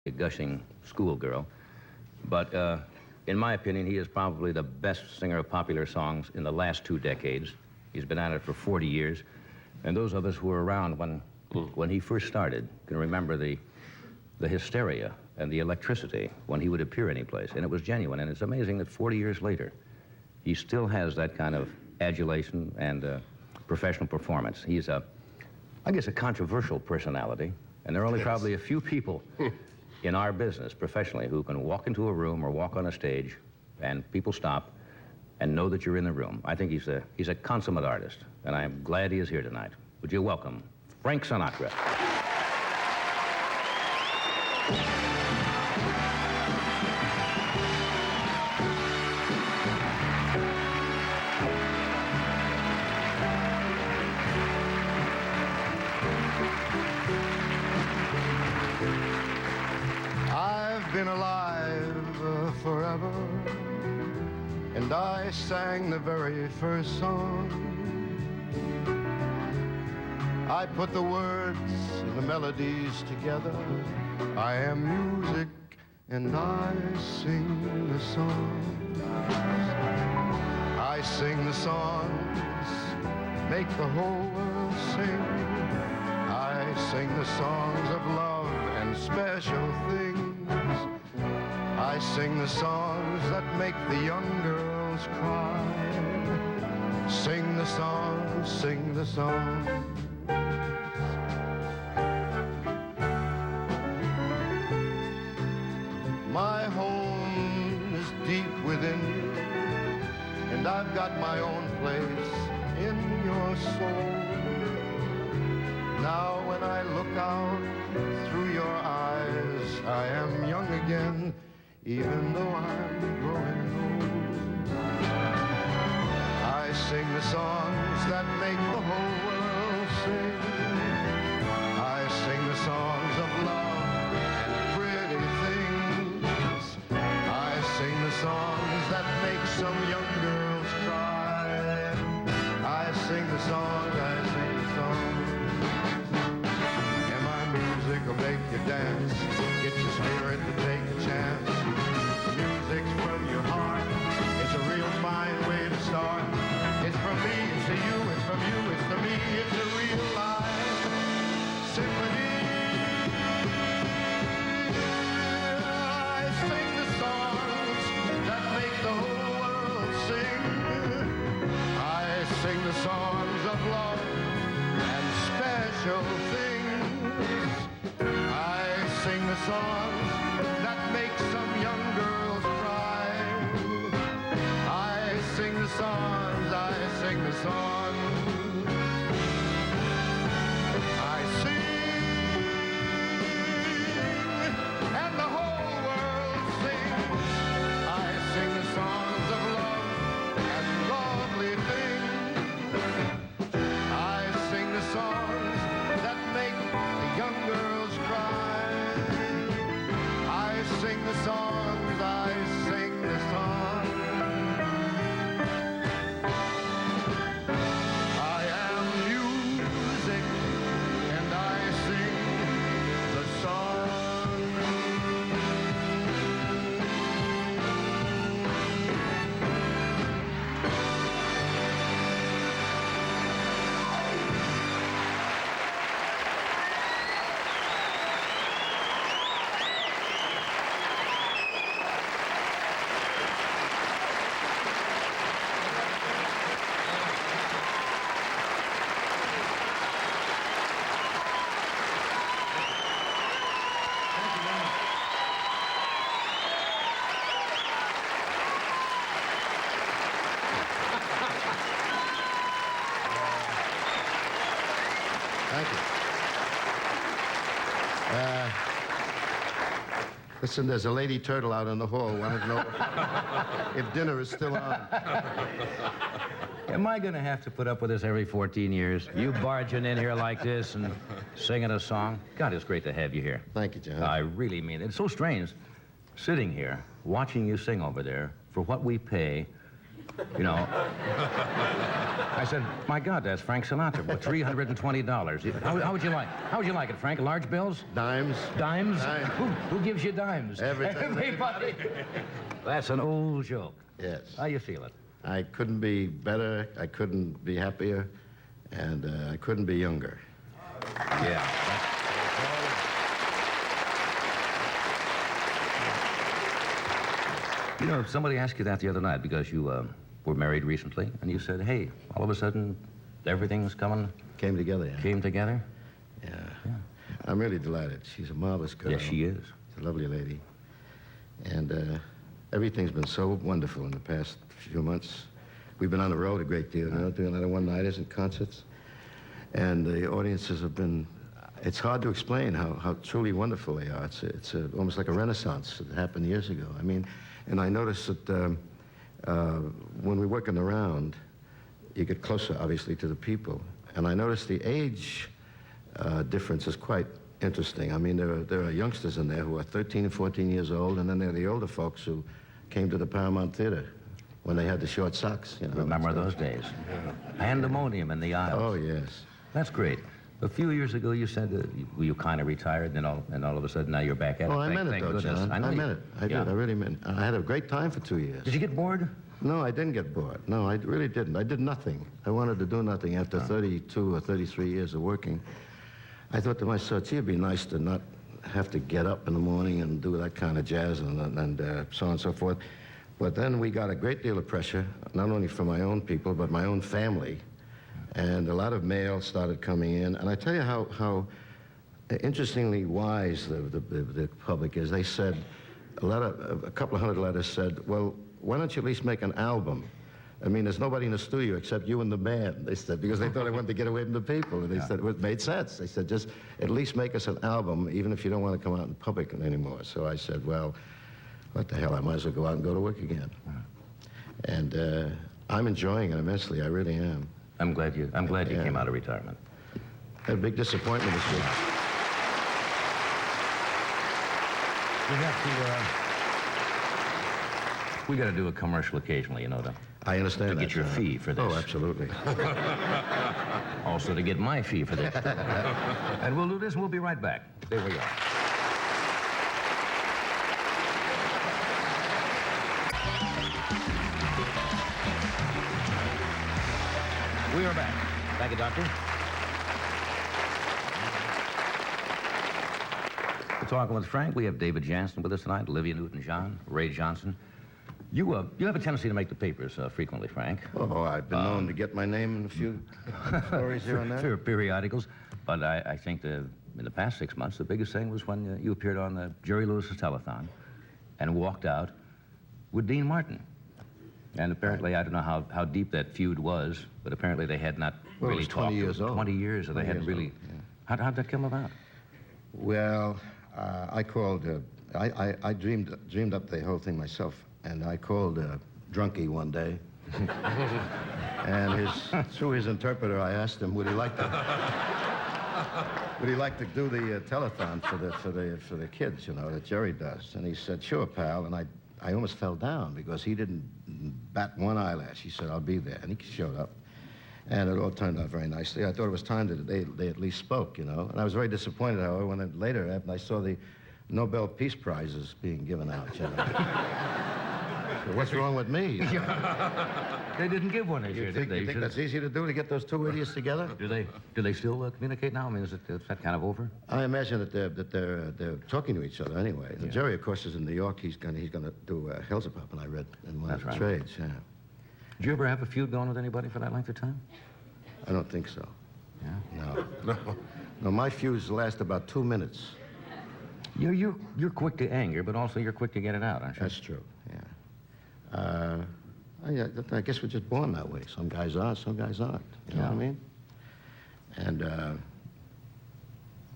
a gushing schoolgirl. But in my opinion, he is probably the best singer of popular songs in the last 2 decades. He's been at it for 40 years. And those of us who were around when he first started can remember the hysteria and the electricity when he would appear anyplace. And it was genuine. And it's amazing that 40 years later, he still has that kind of adulation and professional performance. He's I guess, a controversial personality. And there are only probably a few people in our business professionally who can walk into a room or walk on a stage and people stop and know that you're in the room. I think he's a consummate artist, and I'm glad he is here tonight. Would you welcome Frank Sinatra? I've been alive forever, and I sang the very first song. I put the words and the melodies together. I am music, and I sing the songs. I sing the songs, make the whole world sing. I sing the songs of love and special things. I sing the songs that make the young girls cry. Sing the songs, sing the songs. My home is deep within you, and I've got my own place in your soul. Now when I look out through your eyes, I am young again, even though I'm growing old. I sing the songs that make the whole world sing. I sing the songs of love and pretty things. I sing the songs that make some young girls cry. I sing the songs, I sing the songs. And my music will make you dance, get your spirit to take a chance. Music's from your heart, it's a real fine way to start. It's from me, it's to you, it's from you, it's to me, it's a real life symphony. I sing the songs that make the whole world sing. I sing the songs of love and special things. I sing the songs that make some young girls cry. I sing the songs, I sing the songs. I sing, and the whole world sings. I sing the songs of love and lovely things. I sing the songs that make the young girls cry. I sing the songs, I sing the songs. I am music, and I sing the songs. Thank you. Listen, there's a lady turtle out in the hall. Wanted to know if dinner is still on. Am I going to have to put up with this every 14 years? You barging in here like this and singing a song? God, it's great to have you here. Thank you, John. I really mean it. It's so strange sitting here, watching you sing over there for what we pay You know. I said, my God, that's Frank Sinatra with $320. How would you like it, Frank? Large bills? Dimes. Dimes? Dimes. Who gives you dimes? Everybody. That's an old joke. Yes. How you feeling? I couldn't be better. I couldn't be happier. And I couldn't be younger. Yeah. You know, somebody asked you that the other night because you were married recently, and you said, hey, all of a sudden, everything's Came together, yeah. came together. Yeah. I'm really delighted. She's a marvelous girl. Yes, she is. She's a lovely lady. And everything's been so wonderful in the past few months. We've been on the road a great deal, you know, doing a lot of one-nighters and concerts. And the audiences have been, it's hard to explain how truly wonderful they are. It's almost like a renaissance that happened years ago. I mean, and I noticed that when we're working around, you get closer, obviously, to the people. And I noticed the age difference is quite interesting. I mean, there are youngsters in there who are 13 and 14 years old, and then there are the older folks who came to the Paramount Theater when they had the short socks, you know. Remember those days? Pandemonium in the aisles. Oh, yes. That's great. A few years ago, you said that you kind of retired, and all of a sudden, now you're back at it. Oh, I meant it, Thank though, goodness. John. I meant it. I did. I really meant it. I had a great time for 2 years. Did you get bored? No, I didn't get bored. No, I really didn't. I did nothing. I wanted to do nothing after 32 or 33 years of working. I thought to myself, gee, it'd be nice to not have to get up in the morning and do that kind of jazz and so on and so forth. But then we got a great deal of pressure, not only from my own people, but my own family. And a lot of mail started coming in. And I tell you how interestingly wise the public is. They said, a couple of hundred letters said, well, why don't you at least make an album? I mean, there's nobody in the studio except you and the band, they said, because they thought I wanted to get away from the people. And they said, well, it made sense. They said, just at least make us an album, even if you don't want to come out in public anymore. So I said, well, what the hell, I might as well go out and go to work again. And I'm enjoying it immensely, I really am. I'm glad you came out of retirement. Had a big disappointment this week. We got to do a commercial occasionally, you know, I understand to that, get your John. fee for this. Oh, absolutely. Also to get my fee for this. And we'll do this, and we'll be right back. There we are. We are back. Thank you, Doctor. We're talking with Frank. We have David Jansen with us tonight, Olivia Newton-John, Ray Johnson. You have a tendency to make the papers frequently, Frank. Oh, I've been known to get my name in a few stories here and there. For periodicals. But I think in the past 6 months, the biggest thing was when you appeared on Jerry Lewis's telethon and walked out with Dean Martin. And apparently, I don't know how deep that feud was, but apparently they had not Well, it really was 20 talked. years old. 20 years, and they 20 hadn't years really... old, yeah. How'd that come about? Well, I called, I dreamed up the whole thing myself, and I called Drunky one day. And through his interpreter, I asked him, would he like to do the telethon for the kids, you know, that Jerry does? And he said, sure, pal. And I almost fell down because he didn't bat one eyelash. He said, I'll be there. And he showed up. And it all turned out very nicely. I thought it was time that they at least spoke, you know. And I was very disappointed, however, when later I saw the Nobel Peace Prizes being given out, you know. So what's wrong with me? You know? They didn't give one this year, You did they? think that's easy to do, to get those two idiots together? Do they still communicate now? I mean, is that kind of over? I imagine that they're talking to each other anyway. Yeah. Jerry, of course, is in New York. He's gonna do Hellzapop, and I read in one of the trades. Yeah. Did you ever have a feud going with anybody for that length of time? I don't think so. Yeah. No. My feuds last about 2 minutes. You're quick to anger, but also you're quick to get it out, aren't you? That's true. Yeah. I guess we're just born that way. Some guys are, some guys aren't. You know what I mean? And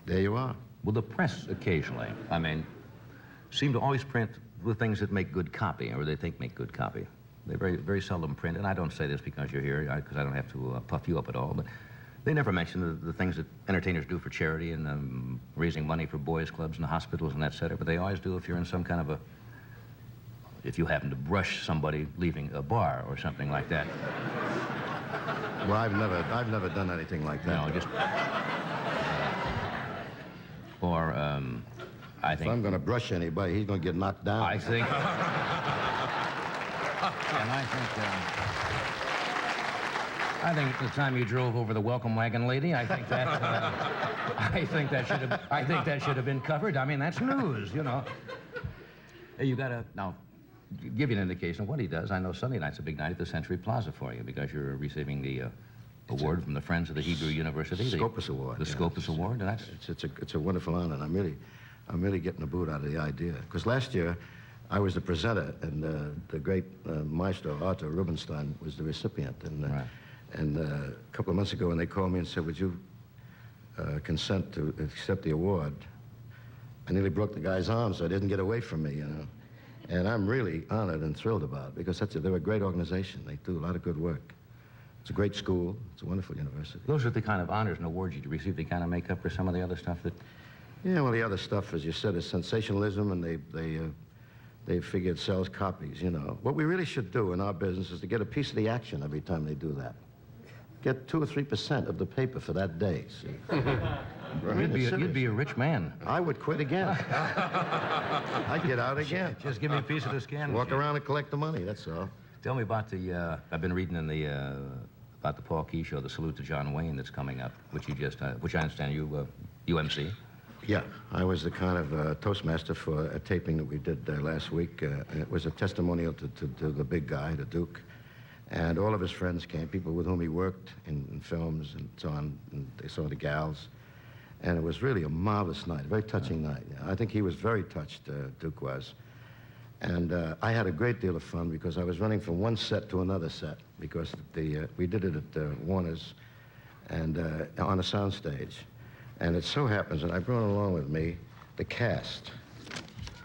there you are. Well, the press occasionally, seem to always print the things that make good copy, or they think make good copy. They very, very seldom print, and I don't say this because you're here, because I don't have to puff you up at all, but they never mention the things that entertainers do for charity and raising money for boys' clubs and hospitals and et cetera, but they always do if you're in some kind of if you happen to brush somebody leaving a bar or something like that. Well, I've never done anything like that. No, just... or, I think... If I'm going to brush anybody, he's going to get knocked down. I think... and I think the time you drove over the welcome wagon lady, I think that should have been covered. I mean, that's news, you know. Hey, you gotta now give you an indication of what he does. I know Sunday night's a big night at the Century Plaza for you because you're receiving the award from the Friends of the Hebrew University. Scopus Award. The Scopus Award, and that's... It's a wonderful honor, and I'm really getting a boot out of the idea. Because last year, I was the presenter, and the great maestro, Arthur Rubinstein, was the recipient. And, right. And a couple of months ago, when they called me and said, would you consent to accept the award, I nearly broke the guy's arm, so it didn't get away from me, you know. And I'm really honored and thrilled about it, because they're a great organization. They do a lot of good work. It's a great school. It's a wonderful university. Those are the kind of honors and awards you receive. They kind of make up for some of the other stuff that... Yeah, well, the other stuff, as you said, is sensationalism, and they figure it sells copies, you know. What we really should do in our business is to get a piece of the action every time they do that. Get 2 or 3% of the paper for that day, see? You'd be a rich man. I would quit again. I'd get out again. Just give me a piece of the scan. Walk around and collect the money, that's all. Tell me about the, I've been reading in the, about the Paul Key show, the Salute to John Wayne that's coming up, which you just, which I understand you MC. Yeah, I was the kind of Toastmaster for a taping that we did last week. It was a testimonial to the big guy, the Duke. And all of his friends came, people with whom he worked in films and so on, and they saw the gals. And it was really a marvelous night, a very touching night. I think he was very touched, Duke was. And I had a great deal of fun because I was running from one set to another set because we did it at Warner's and on a soundstage. And it so happens that I brought along with me the cast.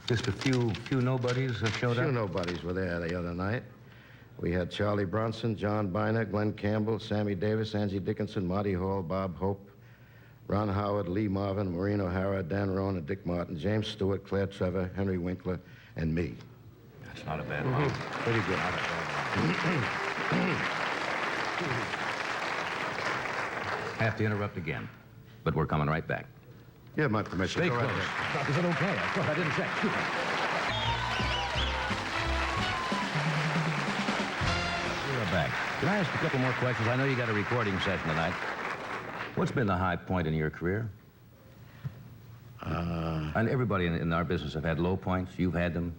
Just a few nobodies showed up? A few nobodies were there the other night. We had Charlie Bronson, John Biner, Glenn Campbell, Sammy Davis, Angie Dickinson, Marty Hall, Bob Hope, Ron Howard, Lee Marvin, Maureen O'Hara, Dan Roan, and Dick Martin, James Stewart, Claire Trevor, Henry Winkler, and me. That's not a bad one. Pretty good. Not a bad one. Have to interrupt again, but we're coming right back. You have my permission. Stay Go close. right ahead. Is it okay? Of course, I didn't check. Excuse me. We're back. Can I ask a couple more questions? I know you got a recording session tonight. What's been the high point in your career? And everybody in our business have had low points. You've had them.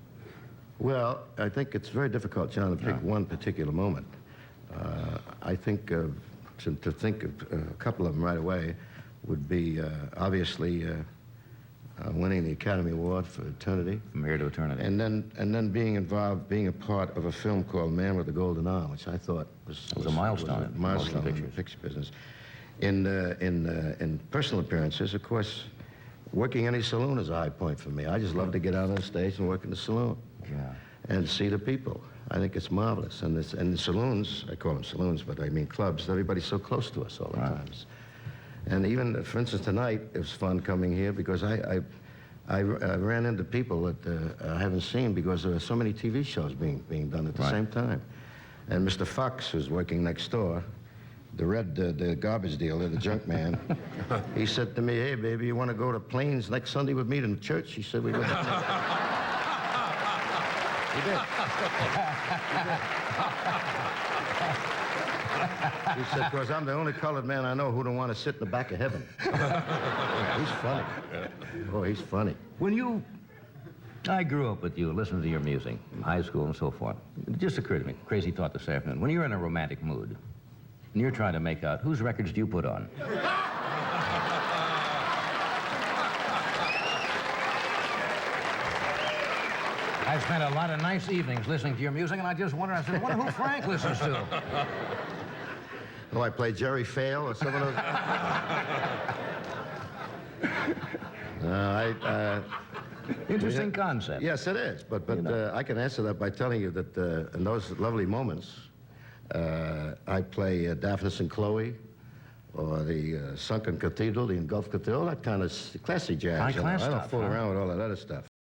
Well, I think it's very difficult, John, to pick one particular moment. I think to think of a couple of them right away would be obviously winning the Academy Award for Eternity. From Here to Eternity. And then being involved, being a part of a film called Man with the Golden Arm, which I thought was a milestone. Was a milestone in the picture business. In personal appearances, of course, working any saloon is a high point for me. I just love to get out on the stage and work in the saloon. Yeah. And see the people. I think it's marvelous. And the saloons, I call them saloons, but I mean clubs, everybody's so close to us all the times. And even, for instance, tonight, it was fun coming here because I ran into people that I haven't seen because there are so many TV shows being done at the same time. And Mr. Fox, who's working next door, the garbage dealer, the junk man, he said to me, hey, baby, you want to go to Plains next Sunday with me to church? He said, we go. He did. He said, because I'm the only colored man I know who don't want to sit in the back of heaven. He's funny. Oh, he's funny. I grew up with you, listened to your music, in high school and so forth. It just occurred to me, crazy thought this afternoon. When you're in a romantic mood, and you're trying to make out, whose records do you put on? I've spent a lot of nice evenings listening to your music, and I just wonder who Frank listens to. Oh, I play Jerry Fail or some of those. Interesting concept. Yes, it is. But I can answer that by telling you that in those lovely moments, I play Daphnis and Chloe, or the Sunken Cathedral, the Engulfed Cathedral, that kind of classy jazz. High class I don't stuff, fool around with all that other stuff.